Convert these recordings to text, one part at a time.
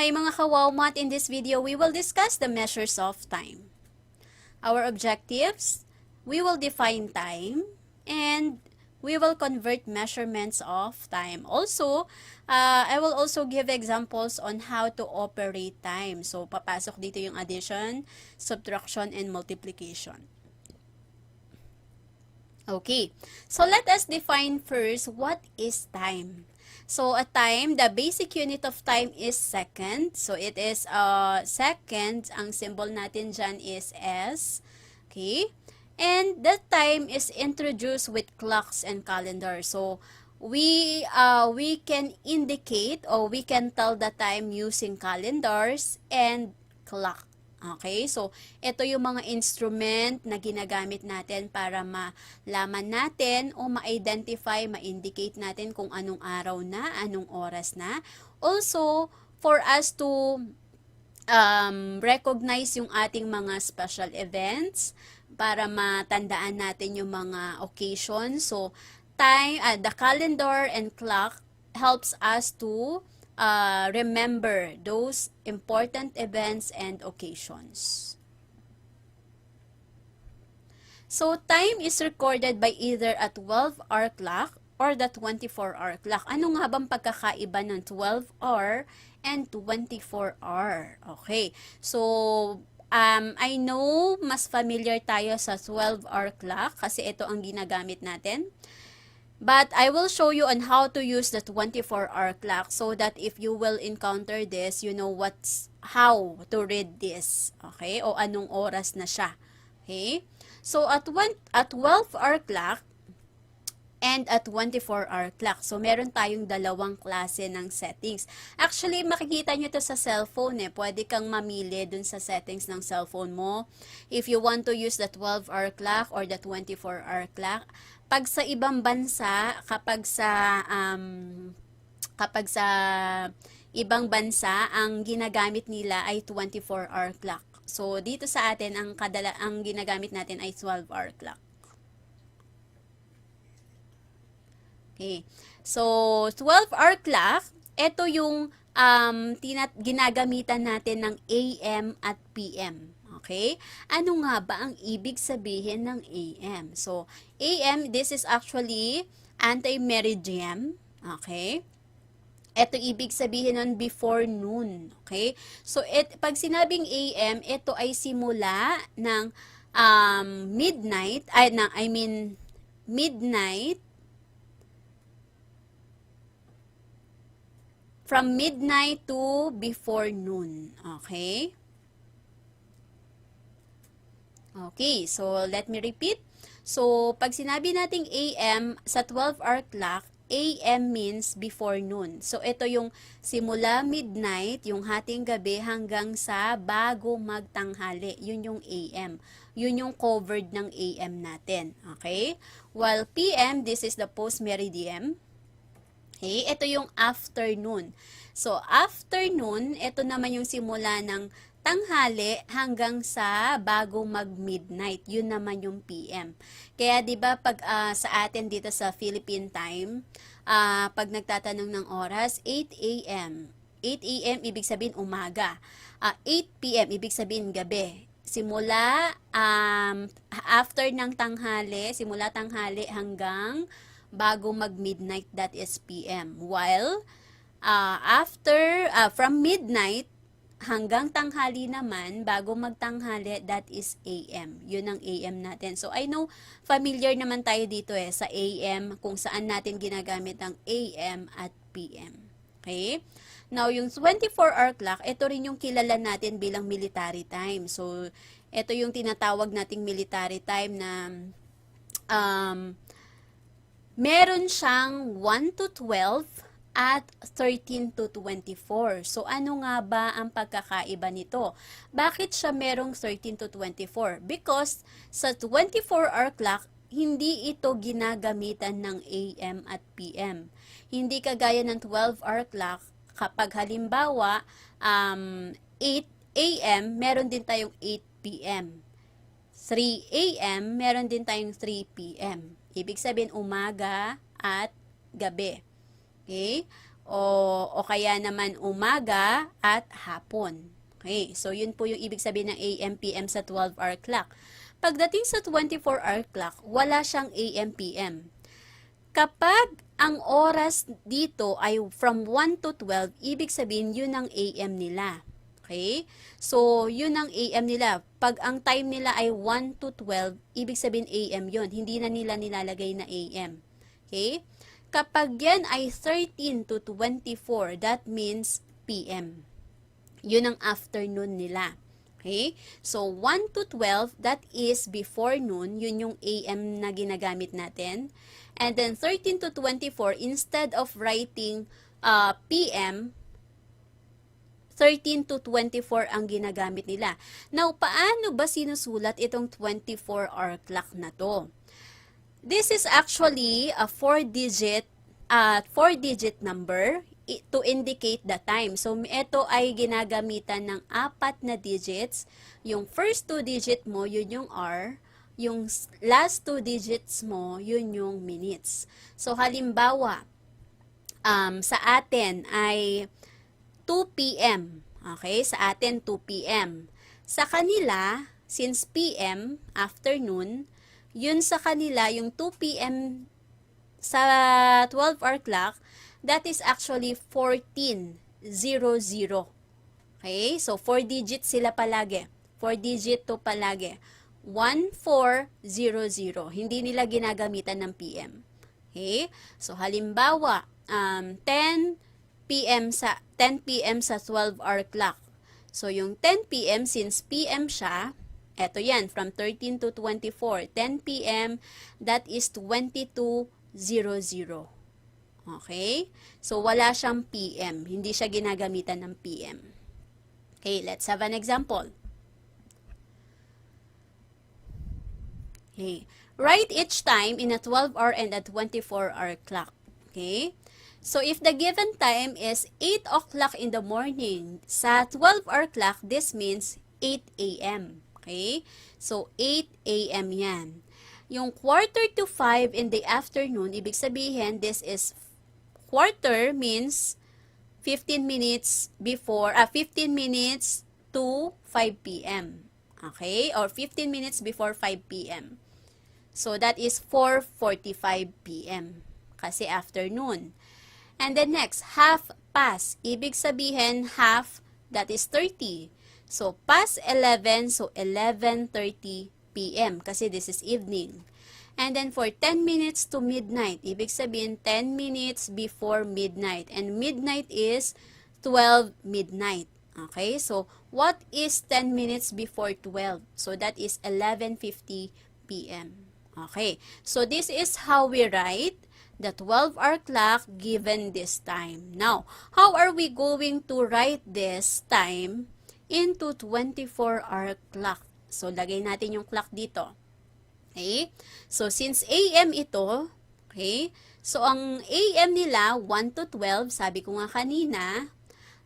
Hi mga kawawmat, in this video we will discuss the measures of time. Our objectives, we will define time and we will convert measurements of time. Also, I will also give examples on how to operate time. So, papasok dito yung addition, subtraction, and multiplication. Okay, so let us define first what is time. So, a time, the basic unit of time is second. So, it is second. Ang symbol natin dyan is S. Okay? And that time is introduced with clocks and calendar. So, we can indicate or we can tell the time using calendars and clock. Okay, so ito yung mga instrument na ginagamit natin para malaman natin o ma-identify, ma-indicate natin kung anong araw na, anong oras na. Also, for us to recognize yung ating mga special events para matandaan natin yung mga occasions. So, time, the calendar and clock helps us to remember those important events and occasions. So, time is recorded by either a 12-hour clock or the 24-hour clock. Ano nga bang pagkakaiba ng 12-hour and 24-hour? Okay. So, I know mas familiar tayo sa 12-hour clock kasi ito ang ginagamit natin. But I will show you on how to use the 24-hour clock so that if you will encounter this, you know how to read this. Okay? O anong oras na siya. Okay? So, at 12-hour clock and at 24-hour clock. So, meron tayong dalawang klase ng settings. Actually, makikita nyo to sa cellphone eh. Pwede kang mamili dun sa settings ng cellphone mo. If you want to use the 12-hour clock or the 24-hour clock, pag sa ibang bansa, kapag sa ibang bansa, ang ginagamit nila ay 24-hour clock. So, dito sa atin, ang ginagamit natin ay 12-hour clock. Okay. So, 12-hour clock, ito yung ginagamitan natin ng AM at PM. Okay? Ano nga ba ang ibig sabihin ng AM? So, AM, this is actually anti-meridian. Okay? Ito ibig sabihin nun before noon. Okay? So, pag sinabing AM, ito ay simula ng midnight, midnight, from midnight to before noon. Okay? Okay, so let me repeat. So, pag sinabi nating AM sa 12-hour clock, AM means before noon. So, ito yung simula midnight, yung hating gabi hanggang sa bago magtanghali. Yun yung AM. Yun yung covered ng AM natin. Okay? While PM, this is the post-meridian. Okay? Ito yung afternoon. So, afternoon, ito naman yung simula ng tanghali hanggang sa bago mag-midnight. Yun naman yung PM. Kaya 'di ba pag sa atin dito sa Philippine time, pag nagtatanong ng oras, 8 AM. 8 AM ibig sabihin umaga. 8 PM ibig sabihin gabi. Simula after ng tanghali, simula tanghali hanggang bago mag-midnight, that is PM. While from midnight hanggang tanghali naman, bago magtanghali, that is AM. Yun ang AM natin. So, I know, familiar naman tayo dito sa AM, kung saan natin ginagamit ang AM at PM. Okay? Now, yung 24-hour clock, ito rin yung kilala natin bilang military time. So, ito yung tinatawag nating military time na meron siyang 1 to 12 at 13 to 24. So, ano nga ba ang pagkakaiba nito? Bakit siya merong 13 to 24? Because sa 24-hour clock, hindi ito ginagamitan ng AM at PM. Hindi kagaya ng 12-hour clock, kapag halimbawa 8 AM, meron din tayong 8 PM. 3 AM, meron din tayong 3 PM. Ibig sabihin umaga at gabi. Okay? o kaya naman umaga at hapon. Okay, so yun po yung ibig sabihin ng AM, PM sa 12-hour clock. Pagdating sa 24-hour clock, wala siyang AM, PM. Kapag ang oras dito ay from 1 to 12, ibig sabihin yun ang AM nila. Okay? So, yun ang AM nila. Pag ang time nila ay 1 to 12, ibig sabihin AM yun. Hindi na nila nilalagay na AM. Okay? Kapag yan ay 13 to 24, that means PM. Yun ang afternoon nila. Okay? So, 1 to 12, that is before noon. Yun yung AM na ginagamit natin. And then, 13 to 24, instead of writing PM, 13 to 24 ang ginagamit nila. Now, paano ba sinusulat itong 24-hour clock na to? This is actually a 4-digit number to indicate the time. So, ito ay ginagamitan ng 4 na digits. Yung first 2 digit mo, yun yung hour. Yung last 2 digits mo, yun yung minutes. So, halimbawa, sa atin ay 2 p.m. Okay? Sa atin, 2 p.m. Sa kanila, since p.m., afternoon, yun sa kanila, yung 2 p.m. sa 12-hour clock, that is actually 14:00. Okay? So, 4 digits sila palagi. 4 digit to palagi. 1400. Hindi nila ginagamitan ng PM. Okay? So, halimbawa, 10 p.m. sa 12-hour clock. So, yung 10 p.m. since PM siya, eto yan, from 13 to 24. 10 p.m., that is 22:00. Okay? So, wala siyang PM. Hindi siya ginagamitan ng PM. Okay, let's have an example. Okay. Write each time in a 12-hour and a 24-hour clock. Okay? So, if the given time is 8 o'clock in the morning, sa 12-hour clock, this means 8 a.m. Okay? So, 8 a.m. yan. Yung 4:45 in the afternoon, ibig sabihin, this is quarter means 15 minutes before, 15 minutes to 5 p.m. Okay? Or 15 minutes before 5 p.m. So, that is 4:45 p.m. Kasi afternoon. And then next, half past. Ibig sabihin, half, that is 30. So, past 11, so 11:30 p.m. Kasi this is evening. And then for 10 minutes to midnight, ibig sabihin 10 minutes before midnight. And midnight is 12 midnight. Okay? So, what is 10 minutes before 12? So, that is 11:50 p.m. Okay. So, this is how we write the 12-hour clock given this time. Now, how are we going to write this time into 24-hour clock? So, lagay natin yung clock dito. Okay? So, since AM ito, okay? So, ang AM nila, 1 to 12, sabi ko nga kanina,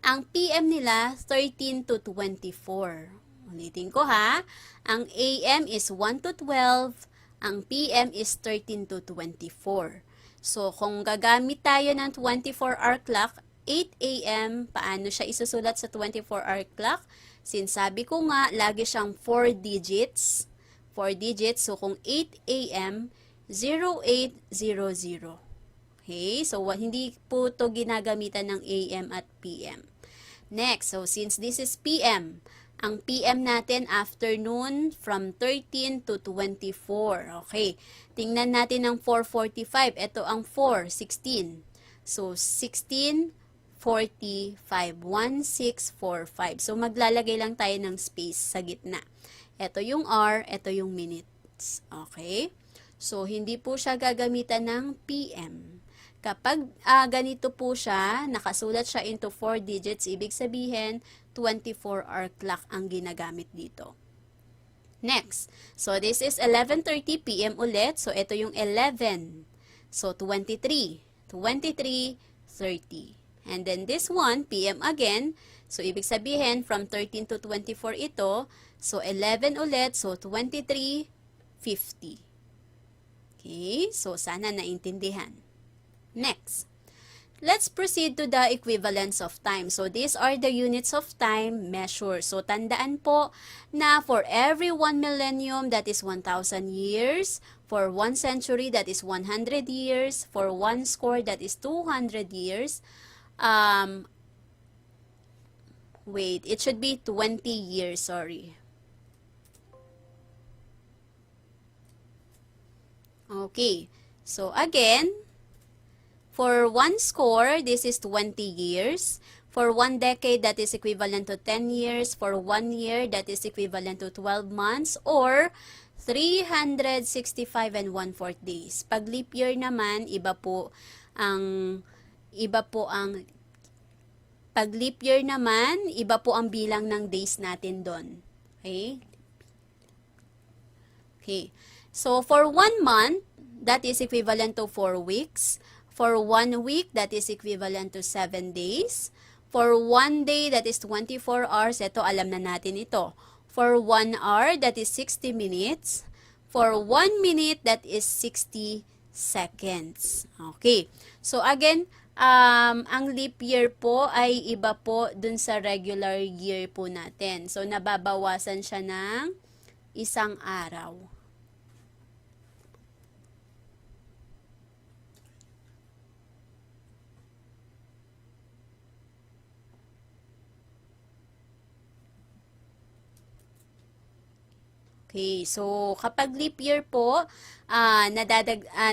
ang PM nila, 13 to 24. Ulitin ko ha. Ang AM is 1 to 12, ang PM is 13 to 24. So, kung gagamit tayo ng 24-hour clock, 8 a.m., paano siya isusulat sa 24-hour clock? Since sabi ko nga, lagi siyang 4 digits. 4 digits. So, kung 8 a.m., 0800. Okay? So, hindi po ito ginagamitan ng AM at PM. Next, so since this is PM, ang PM natin afternoon from 13 to 24. Okay. Tingnan natin ang 4:45. Ito ang 4, 16. So, 16:45. 1645. So, maglalagay lang tayo ng space sa gitna. Ito yung hour, ito yung minutes. Okay? So, hindi po siya gagamitan ng PM. Kapag ganito po siya, nakasulat siya into 4 digits, ibig sabihin, 24-hour clock ang ginagamit dito. Next. So, this is 11:30 p.m. ulit. So, ito yung 11. So, 23. 23:30. And then, this one, p.m. again. So, ibig sabihin, from 13 to 24 ito. So, 11 ulit. So, 23:50. Okay? So, sana naintindihan. Next. let's proceed to the equivalence of time. So, these are the units of time measured. So, tandaan po na for every 1 millennium, that is 1,000 years. For 1 century, that is 100 years. For 1 score, that is 200 years. Wait, it should be 20 years, sorry. Okay, so again, for 1 score, this is 20 years. For 1 decade, that is equivalent to 10 years. For 1 year, that is equivalent to 12 months or 365 and 1/4 days. Pag leap year naman, pag leap year naman, iba po ang bilang ng days natin doon. Okay? Okay. So, for 1 month, that is equivalent to 4 weeks. For 1 week, that is equivalent to 7 days. For 1 day, that is 24 hours. Ito, alam na natin ito. For 1 hour, that is 60 minutes. For 1 minute, that is 60 seconds. Okay. So, again, ang leap year po ay iba po dun sa regular year po natin. So, nababawasan siya ng 1 araw. Okay, so kapag leap year po,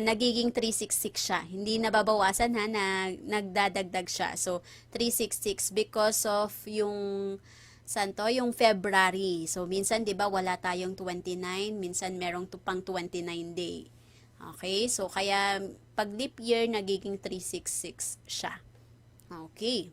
nagiging 366 siya. Hindi nababawasan ha, nagdadagdag siya. So, 366 because of yung yung February. So, minsan 'di ba wala tayong 29, minsan merong pang 29 day. Okay, so kaya pag leap year nagiging 366 siya. Okay.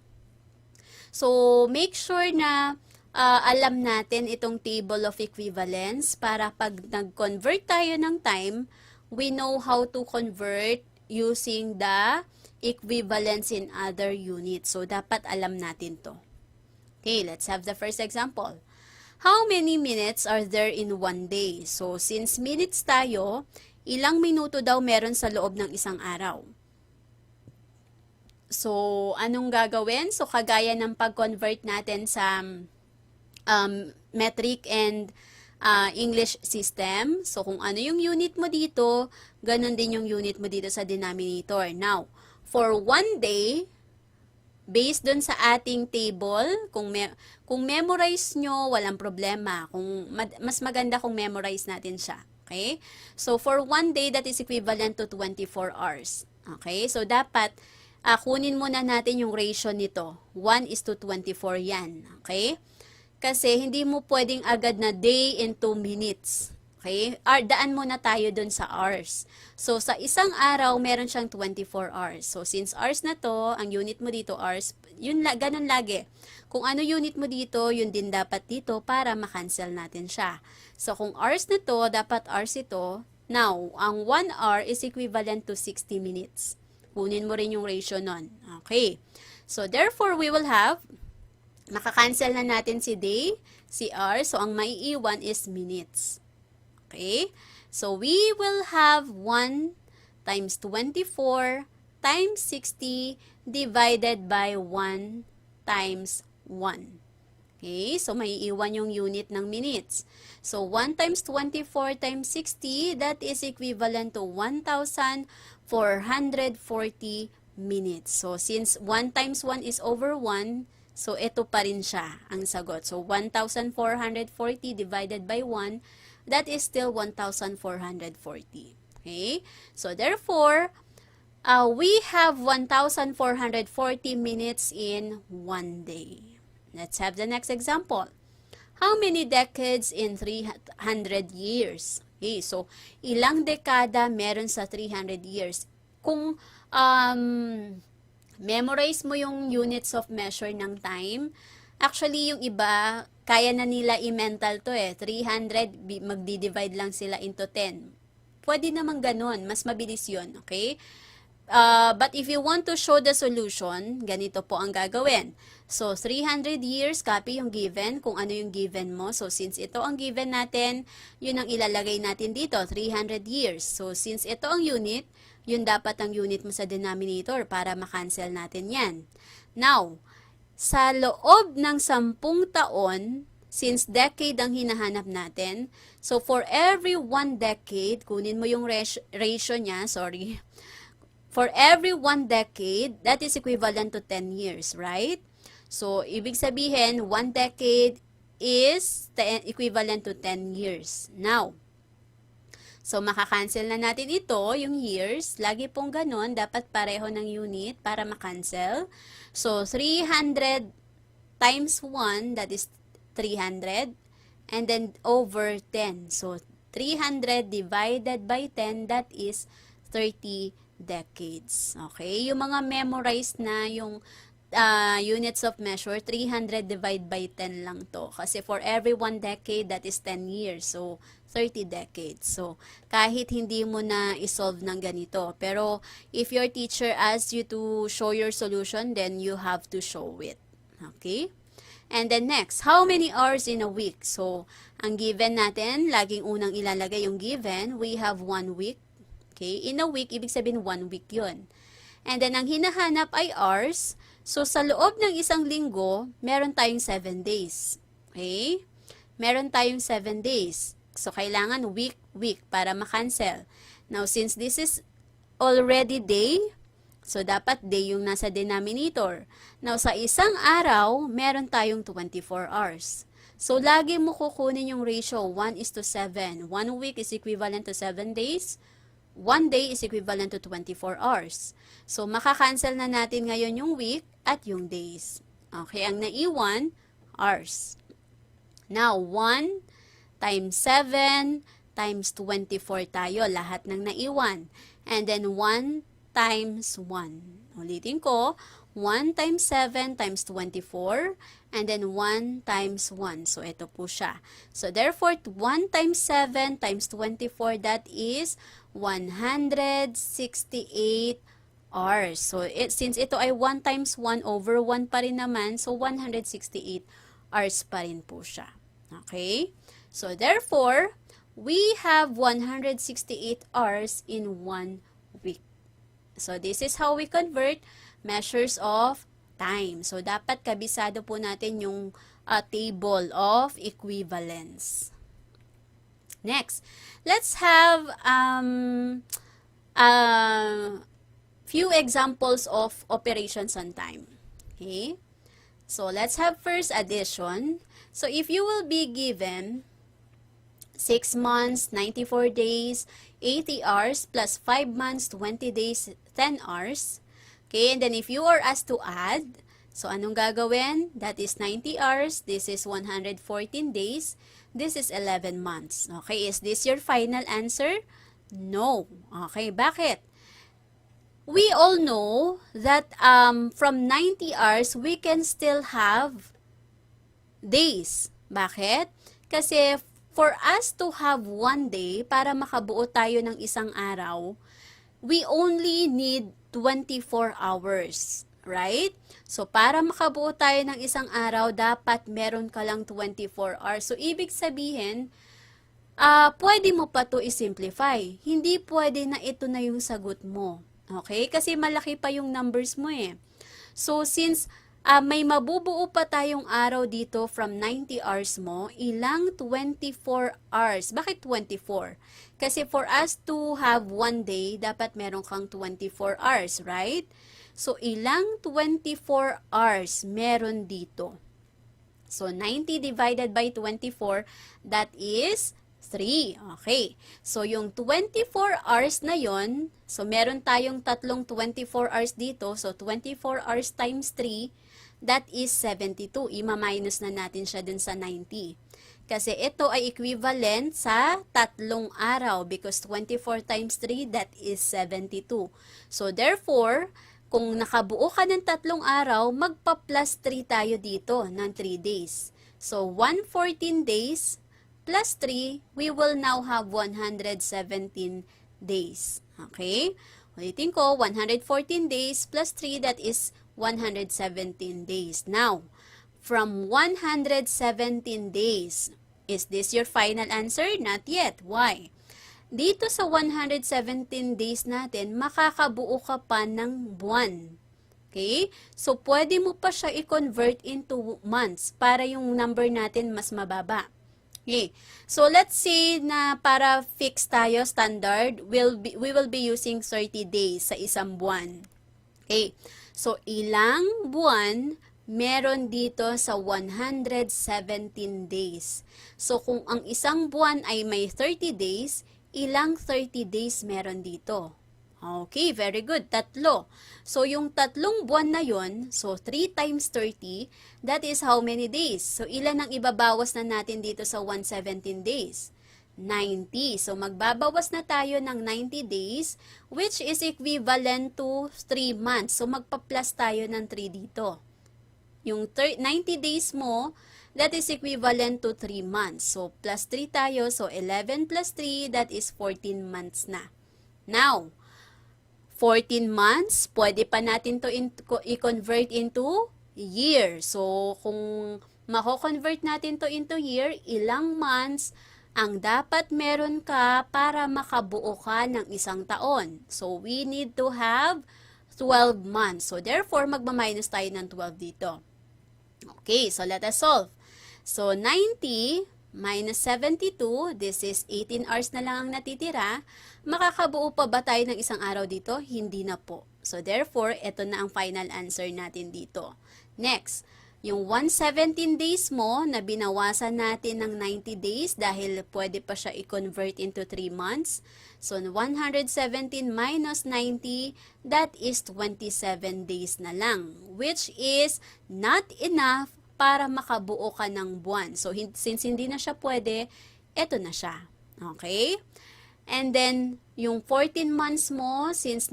So, make sure na alam natin itong table of equivalence para pag nag-convert tayo ng time, we know how to convert using the equivalence in other units. So, dapat alam natin to. Okay, let's have the first example. How many minutes are there in 1 day? So, since minutes tayo, ilang minuto daw meron sa loob ng isang araw? So, anong gagawin? So, kagaya ng pag-convert natin sa metric and English system. So, kung ano yung unit mo dito, ganun din yung unit mo dito sa denominator. Now, for 1 day, based dun sa ating table, kung memorize nyo, walang problema. Mas maganda kung memorize natin siya. Okay? So, for 1 day, that is equivalent to 24 hours. Okay? So, dapat kunin muna natin yung ratio nito. 1:24 yan. Okay? Kasi hindi mo pwedeng agad na day in 2 minutes. Okay? Daan muna tayo dun sa hours. So, sa isang araw, meron siyang 24 hours. So, since hours na to, ang unit mo dito, hours, ganun lagi. Kung ano unit mo dito, yun din dapat dito para makancel natin siya. So, kung hours na to, dapat hours ito. Now, ang 1 hour is equivalent to 60 minutes. Kunin mo rin yung ratio nun. Okay. So, therefore, we will have makakancel na natin si day, si hour. So, ang maiiwan is minutes. Okay? So, we will have 1 times 24 times 60 divided by 1 times 1. Okay? So, maiiwan yung unit ng minutes. So, 1 times 24 times 60, that is equivalent to 1,440 minutes. So, since 1 times 1 is over 1, so, ito pa rin siya ang sagot. So, 1,440 divided by 1, that is still 1,440. Okay? So, therefore, we have 1,440 minutes in 1 day. Let's have the next example. How many decades in 300 years? Okay, so, ilang dekada meron sa 300 years? Kung memorize mo yung units of measure ng time. Actually, yung iba, kaya na nila i-mental to 300, magdi-divide lang sila into 10. Pwede naman ganun, mas mabilis yun, okay? But if you want to show the solution, ganito po ang gagawin. So, 300 years, copy yung given, kung ano yung given mo. So, since ito ang given natin, yun ang ilalagay natin dito, 300 years. So, since ito ang unit, yun dapat ang unit mo sa denominator para makancel natin yan. Now, sa loob ng 10 taon, since decade ang hinahanap natin, so for every 1 decade, kunin mo yung ratio niya, sorry. For every 1 decade, that is equivalent to 10 years, right? So, ibig sabihin, 1 decade is equivalent to 10 years. Now, so makakancel na natin ito, yung years. Lagi pong ganun, dapat pareho ng unit para makancel. So, 300 times 1, that is 300. And then, over 10. So, 300 divided by 10, that is 30 decades. Okay? Yung mga memorized na yung units of measure, 300 divided by 10 lang to. Kasi for every 1 decade, that is 10 years. So, 30 decades. So, kahit hindi mo na isolve ng ganito. Pero, if your teacher asks you to show your solution, then you have to show it. Okay? And then next, how many hours in a week? So, ang given natin, laging unang ilalagay yung given, we have 1 week. Okay? In a week, ibig sabihin 1 week yun. And then, ang hinahanap ay hours. So, sa loob ng isang linggo, meron tayong 7 days. Okay? Meron tayong 7 days. So, kailangan week para makancel. Now, since this is already day, so dapat day yung nasa denominator. Now, sa isang araw, meron tayong 24 hours. So, lagi mo kukunin yung ratio 1:7. 1 week is equivalent to 7 days. 1 day is equivalent to 24 hours. So, makakancel na natin ngayon yung week at yung days. Okay, ang naiwan, hours. Now, 1 times 7 times 24 tayo, lahat ng naiwan. And then 1 times 1. Ulitin ko, 1 times 7 times 24, and then 1 times 1. So, ito po siya. So, therefore, 1 times 7 times 24, that is 168 hours. So, since ito ay 1 times 1 over 1 pa rin naman, so 168 hours pa rin po siya. Okay? So, therefore, we have 168 hours in 1 week. So, this is how we convert measures of time. So, dapat kabisado po natin yung table of equivalence. Next, let's have few examples of operations on time. Okay? So, let's have first addition. So, if you will be given 6 months, 94 days, 80 hours, plus 5 months, 20 days, 10 hours. Okay, and then if you are asked to add, so anong gagawin? That is 90 hours, this is 114 days, this is 11 months. Okay, is this your final answer? No. Okay, bakit? We all know that from 90 hours, we can still have days. Bakit? Kasi for us to have 1 day, para makabuo tayo ng isang araw, we only need 24 hours. Right? So, para makabuo tayo ng isang araw, dapat meron ka lang 24 hours. So, ibig sabihin, pwede mo pa to i-simplify. Hindi pwede na ito na yung sagot mo. Okay? Kasi malaki pa yung numbers mo eh. So, since may mabubuo pa tayong araw dito from 90 hours mo, ilang 24 hours. Bakit 24? Kasi for us to have 1 day, dapat meron kang 24 hours, right? So, ilang 24 hours meron dito? So, 90 divided by 24, that is 3. Okay. So, yung 24 hours na yon, so meron tayong tatlong 24 hours dito. So, 24 hours times 3, that is 72. Ima-minus na natin siya dun sa 90. Kasi ito ay equivalent sa 3 araw because 24 times 3, that is 72. So, therefore, kung nakabuo ka ng 3 araw, magpa-plus 3 tayo dito ng 3 days. So, 114 days plus 3, we will now have 117 days. Okay? Ulitin ko, 114 days plus 3, that is 117 days. Now, from 117 days, is this your final answer? Not yet. Why? dito sa 117 days natin, makakabuo ka pa ng buwan. Okay? So, pwede mo pa siya i-convert into months para yung number natin mas mababa. Okay. So, let's say na para fix tayo, standard, we will be using 30 days sa isang buwan. Okay. So, ilang buwan meron dito sa 117 days. So, kung ang isang buwan ay may 30 days, ilang 30 days meron dito? Okay, very good. Tatlo. So, yung tatlong buwan na yon, so 3 times 30, that is how many days? So, ilan ang ibabawas na natin dito sa 117 days? 90. So, magbabawas na tayo ng 90 days, which is equivalent to 3 months. So, magpa-plus tayo ng 3 dito. Yung 90 days mo, that is equivalent to 3 months. So, plus 3 tayo. So, 11 plus 3, that is 14 months na. Now, 14 months, pwede pa natin to i-convert into year. So, kung mako-convert natin to into year, ilang months ang dapat meron ka para makabuo ka ng isang taon. So, we need to have 12 months. So, therefore, magma-minus tayo ng 12 dito. Okay, so let us solve. So, 90 minus 72, this is 18 hours na lang ang natitira. Makakabuo pa ba tayo ng isang araw dito? Hindi na po. So, therefore, ito na ang final answer natin dito. Next, yung 117 days mo na binawasan natin ng 90 days dahil pwede pa siya i-convert into 3 months. So, 117 minus 90, that is 27 days na lang, which is not enough para makabuo ka ng buwan. So, since hindi na siya pwede, eto na siya. Okay? And then, yung 14 months mo, since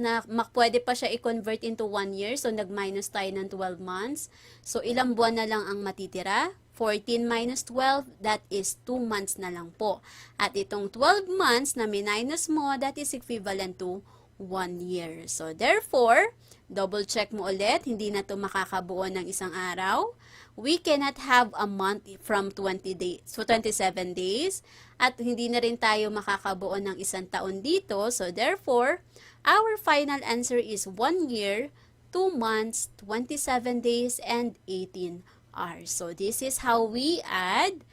pwede pa siya i-convert into 1 year, so nag-minus tayo ng 12 months. So, ilang buwan na lang ang matitira? 14 minus 12, that is 2 months na lang po. At itong 12 months na minus mo, that is equivalent to 1 year. So, therefore, double check mo ulit, hindi na ito makakabuo ng isang araw. We cannot have a month from 20 days, so 27 days, at hindi na rin tayo makakabuo ng isang taon dito. So, therefore, our final answer is 1 year, 2 months, 27 days, and 18 hours. So, this is how we add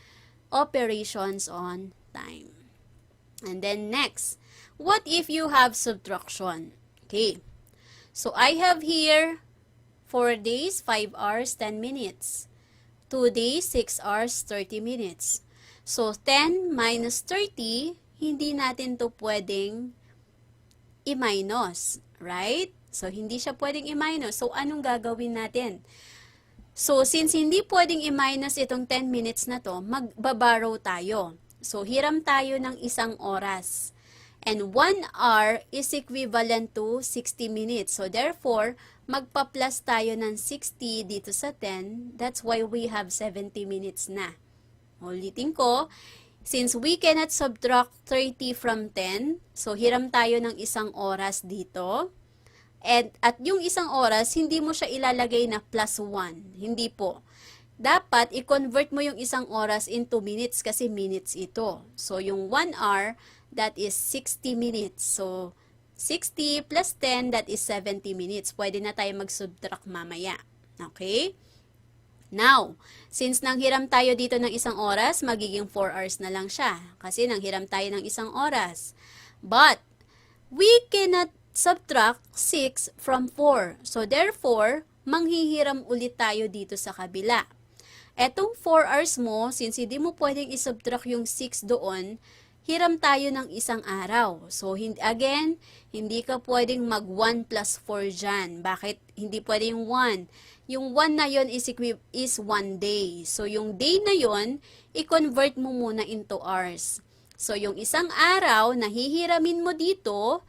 operations on time. And then next, what if you have subtraction? Okay. So, I have here 4 days, 5 hours, 10 minutes. 2 days, 6 hours, 30 minutes. So, 10 minus 30, hindi natin to pwedeng i-minus, right? So, hindi siya pwedeng i-minus. So, anong gagawin natin? So, since hindi pwedeng i-minus itong 10 minutes na to, magbaborrow tayo. So, hiram tayo ng 1 oras. And 1 hour is equivalent to 60 minutes. So, therefore, magpa-plus tayo ng 60 dito sa 10. That's why we have 70 minutes na. Ulitin ko, since we cannot subtract 30 from 10, so hiram tayo ng 1 oras dito. At yung 1 oras, hindi mo siya ilalagay na plus 1. Hindi po. Dapat, i-convert mo yung 1 oras into minutes kasi minutes ito. So, yung 1 hour, that is 60 minutes. So, 60 plus 10, that is 70 minutes. Pwede na tayo mag-subtract mamaya. Okay? Now, since nanghiram tayo dito ng 1 oras, magiging 4 hours na lang siya. Kasi nanghiram tayo ng 1 oras. But, we cannot subtract 6 from 4. So, therefore, manghihiram ulit tayo dito sa kabila. Etong 4 hours mo, since hindi mo pwedeng isubtract yung 6 doon, hiram tayo ng 1 araw. So, again, hindi ka pwedeng mag 1 plus 4 dyan. Bakit hindi pwedeng 1? Yung 1 na yon is 1 day. So, yung day na yon, i-convert mo muna into hours. So, yung 1 araw na hihiramin mo dito,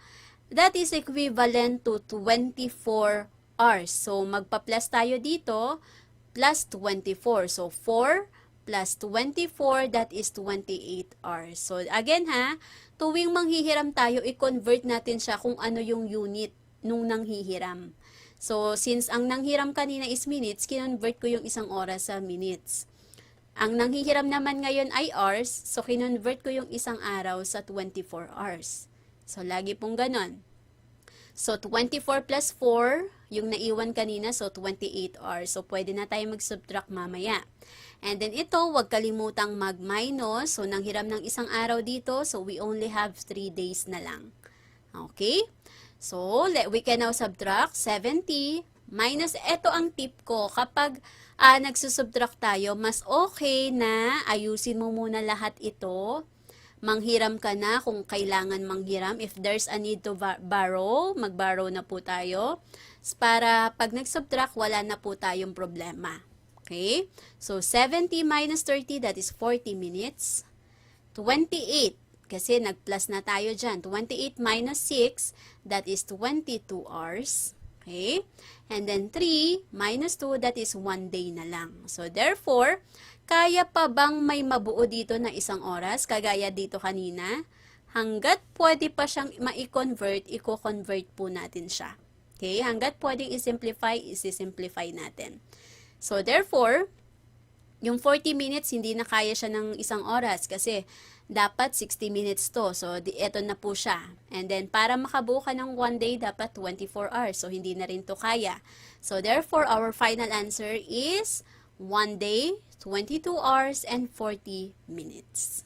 that is equivalent to 24 hours. So, magpa-plus tayo dito, plus 24. So, 4 plus 24, that is 28 hours. So, again ha, tuwing manghihiram tayo, i-convert natin siya kung ano yung unit nung nanghihiram. So, since ang nanghiram kanina is minutes, kinonvert ko yung 1 oras sa minutes. Ang nanghihiram naman ngayon ay hours, so kinonvert ko yung isang araw sa 24 hours. So, lagi pong ganon. So, 24 plus 4, yung naiwan kanina, so 28 hours. So, pwede na tayo mag-subtract mamaya. And then ito, huwag kalimutang mag-minus. So, nanghiram ng isang araw dito, so we only have 3 days na lang. Okay? So, we can now subtract 70 minus, ito ang tip ko, kapag nagsusubtract tayo, mas okay na ayusin mo muna lahat ito. Manghiram ka na kung kailangan manghiram. If there's a need to borrow, mag-borrow na po tayo. Para pag nag-subtract, wala na po tayong problema. Okay? So, 70 minus 30, that is 40 minutes. 28, kasi nag-plus na tayo dyan. 28 minus 6, that is 22 hours. Okay? And then 3 minus 2, that is 1 day na lang. So, therefore, kaya pa bang may mabuo dito na isang oras? Kagaya dito kanina. Hanggat pwede pa siyang ma-convert, i-convert po natin siya. Okay? Hanggat pwedeng i-simplify, isi-simplify natin. So, therefore, yung 40 minutes, hindi na kaya siya ng isang oras kasi dapat 60 minutes to. So, eto na po siya. And then, para makabuo ka ng 1 day, dapat 24 hours. So, hindi na rin to kaya. So, therefore, our final answer is 1 day, 22 hours, and 40 minutes.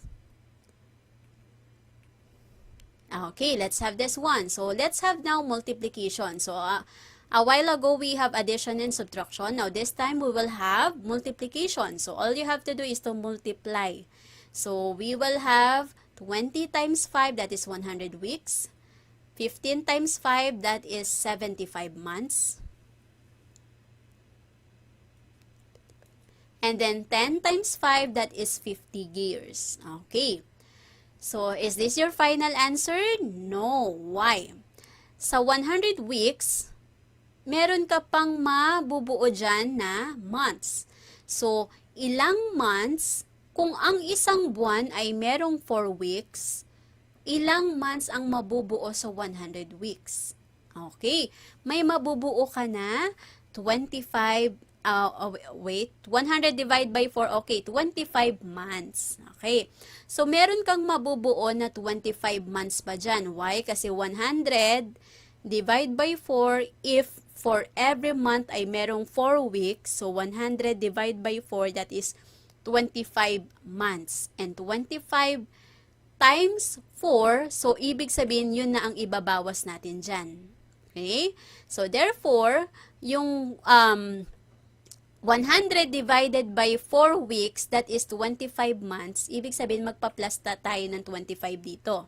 Okay, let's have this one. So, let's have now multiplication. So, a while ago, we have addition and subtraction. Now, this time, we will have multiplication. So, all you have to do is to multiply. So, we will have 20 times 5, that is 100 weeks. 15 times 5, that is 75 months. And then 10 times 5, that is 50 years. Okay. So, is this your final answer? No. Why? Sa 100 weeks, meron ka pang mabubuo dyan na months. So, ilang months, kung ang isang buwan ay merong 4 weeks, ilang months ang mabubuo sa 100 weeks? Okay. May mabubuo ka na 25 100 divided by 4, okay, 25 months. Okay. So, meron kang mabubuo na 25 months pa dyan. Why? Kasi 100 divide by 4, if for every month ay merong 4 weeks, so 100 divide by 4, that is 25 months. And 25 times 4, so ibig sabihin yun na ang ibabawas natin dyan. Okay? So, therefore, yung 100 divided by 4 weeks, that is 25 months. Ibig sabihin, magpa-plus tayo ng 25 dito.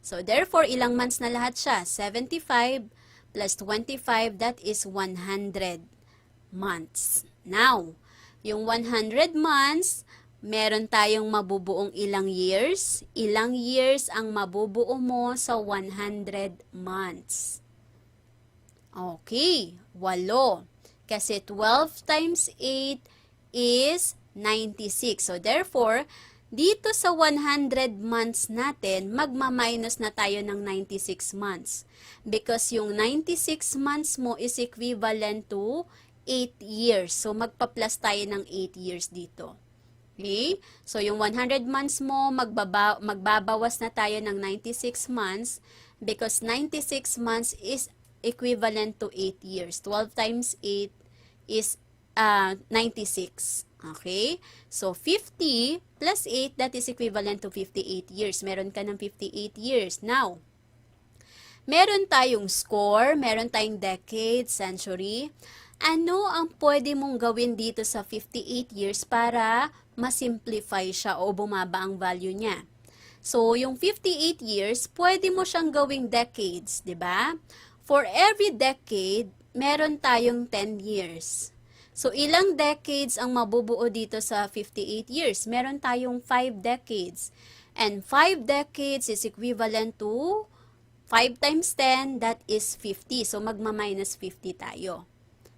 So, therefore, ilang months na lahat siya? 75 plus 25, that is 100 months. Now, yung 100 months, meron tayong mabubuong ilang years? Ilang years ang mabubuo mo sa 100 months? Okay, 8. Kasi 12 times 8 is 96. So, therefore, dito sa 100 months natin, magma-minus na tayo ng 96 months. Because yung 96 months mo is equivalent to 8 years. So, magpa-plus tayo ng 8 years dito. Okay? So, yung 100 months mo, magbabawas na tayo ng 96 months because 96 months is equivalent to 8 years. 12 times 8 is 96. Okay? So, 50 plus 8, that is equivalent to 58 years. Meron ka ng 58 years. Now, meron tayong score, meron tayong decade, century. Ano ang pwede mong gawin dito sa 58 years para masimplify siya o bumaba ang value niya? So, yung 58 years, pwede mo siyang gawing decades, di ba? For every decade, meron tayong 10 years. So, ilang decades ang mabubuo dito sa 58 years? Meron tayong 5 decades. And 5 decades is equivalent to 5 times 10, that is 50. So, magma-minus 50 tayo.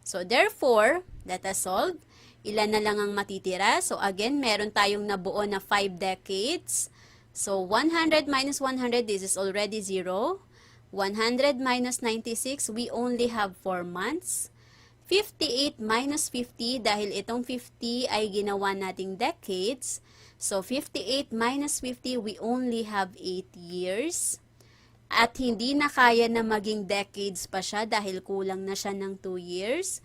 So, therefore, let us solve. Ilan na lang ang matitira? So, again, meron tayong nabuo na 5 decades. So, 100 minus 100, this is already 0. 100 minus 96, we only have 4 months. 58 minus 50, dahil itong 50 ay ginawa nating decades. So, 58 minus 50, we only have 8 years. At hindi na kaya na maging decades pa siya dahil kulang na siya ng 2 years.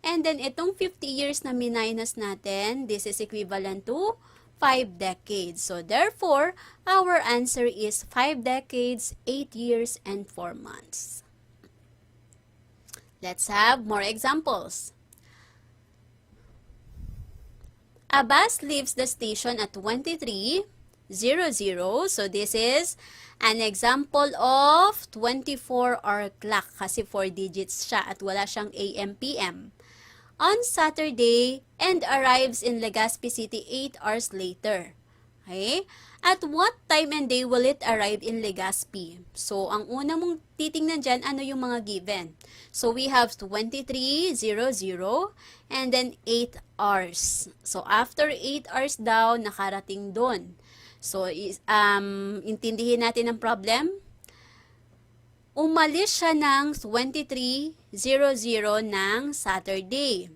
And then, itong 50 years na minus natin, this is equivalent to 5 decades. So, therefore, our answer is 5 decades, 8 years, and 4 months. Let's have more examples. A bus leaves the station at 23:00. So, this is an example of 24-hour clock kasi 4 digits siya at wala siyang AM, PM. On Saturday and arrives in Legazpi City 8 hours later. Okay? At what time and day will it arrive in Legazpi? So, ang una mong titingnan dyan, ano yung mga given? So, we have 23:00 and then 8 hours. So, after 8 hours daw, nakarating doon. So, intindihin natin ang problem. Umalis siya ng 23:00 ng Saturday.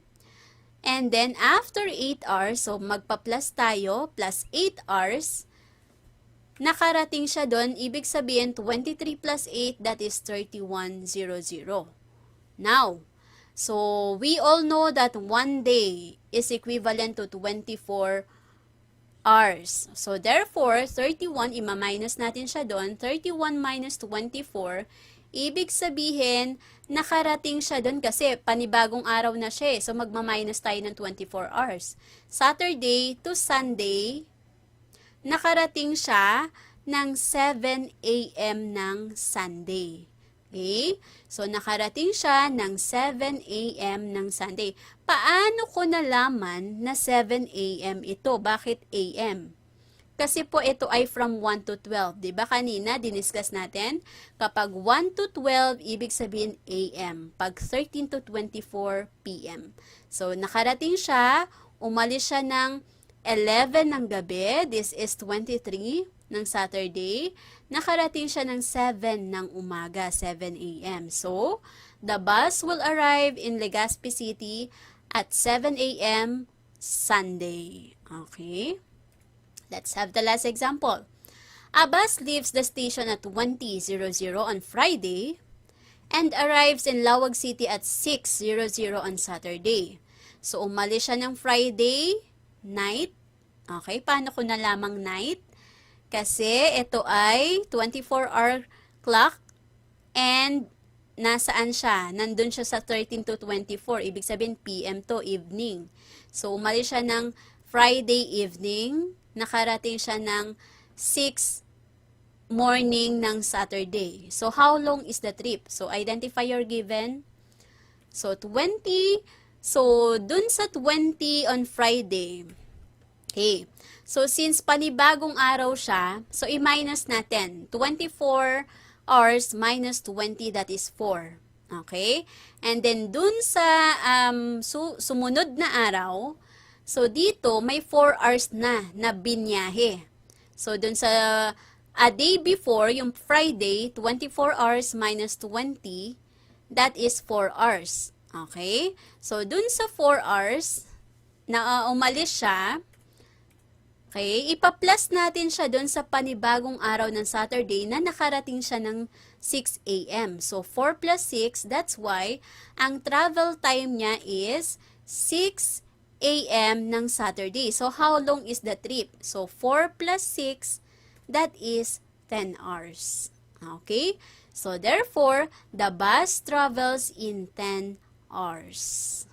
And then, after 8 hours, so magpa-plus tayo, plus 8 hours, nakarating siya doon, ibig sabihin 23 plus 8, that is 31:00. Now, so we all know that 1 day is equivalent to 24 hours. So therefore, 31, ima-minus natin siya doon, 31 minus 24, ibig sabihin, nakarating siya doon kasi panibagong araw na siya. So magma-minus tayo ng 24 hours. Saturday to Sunday, nakarating siya ng 7 a.m. ng Sunday. Okay? So, nakarating siya ng 7 a.m. ng Sunday. Paano ko nalaman na 7 a.m. ito? Bakit a.m.? Kasi po ito ay from 1 to 12. Diba kanina, diniscuss natin? Kapag 1 to 12, ibig sabihin a.m. Pag 13 to 24, p.m. So, nakarating siya, umalis siya ng 11 ng gabi, this is 23 ng Saturday, nakarating siya ng 7 ng umaga, 7 a.m. So, the bus will arrive in Legazpi City at 7 a.m. Sunday. Okay? Let's have the last example. A bus leaves the station at 20:00 on Friday and arrives in Lawag City at 6:00 on Saturday. So, umalis siya ng Friday night. Okay, paano ko nalamang night? Kasi ito ay 24-hour clock and nasaan siya? Nandun siya sa 13 to 24. Ibig sabihin PM to, evening. So, umalis siya ng Friday evening. Nakarating siya ng 6 morning ng Saturday. So, how long is the trip? So, identify your given. So, 20. So, dun sa 20 on Friday. Okay. So, since panibagong araw siya, so i-minus natin. 24 hours minus 20, that is 4. Okay? And then, dun sa sumunod na araw, so dito, may 4 hours na binyahe. So, dun sa a day before, yung Friday, 24 hours minus 20, that is 4 hours. Okay? So, dun sa 4 hours, na umalis siya, okay, ipa-plus natin siya doon sa panibagong araw ng Saturday na nakarating siya ng 6 a.m. So, 4 plus 6, that's why ang travel time niya is 6 a.m. ng Saturday. So, how long is the trip? So, 4 plus 6, that is 10 hours. Okay? So, therefore, the bus travels in 10 hours.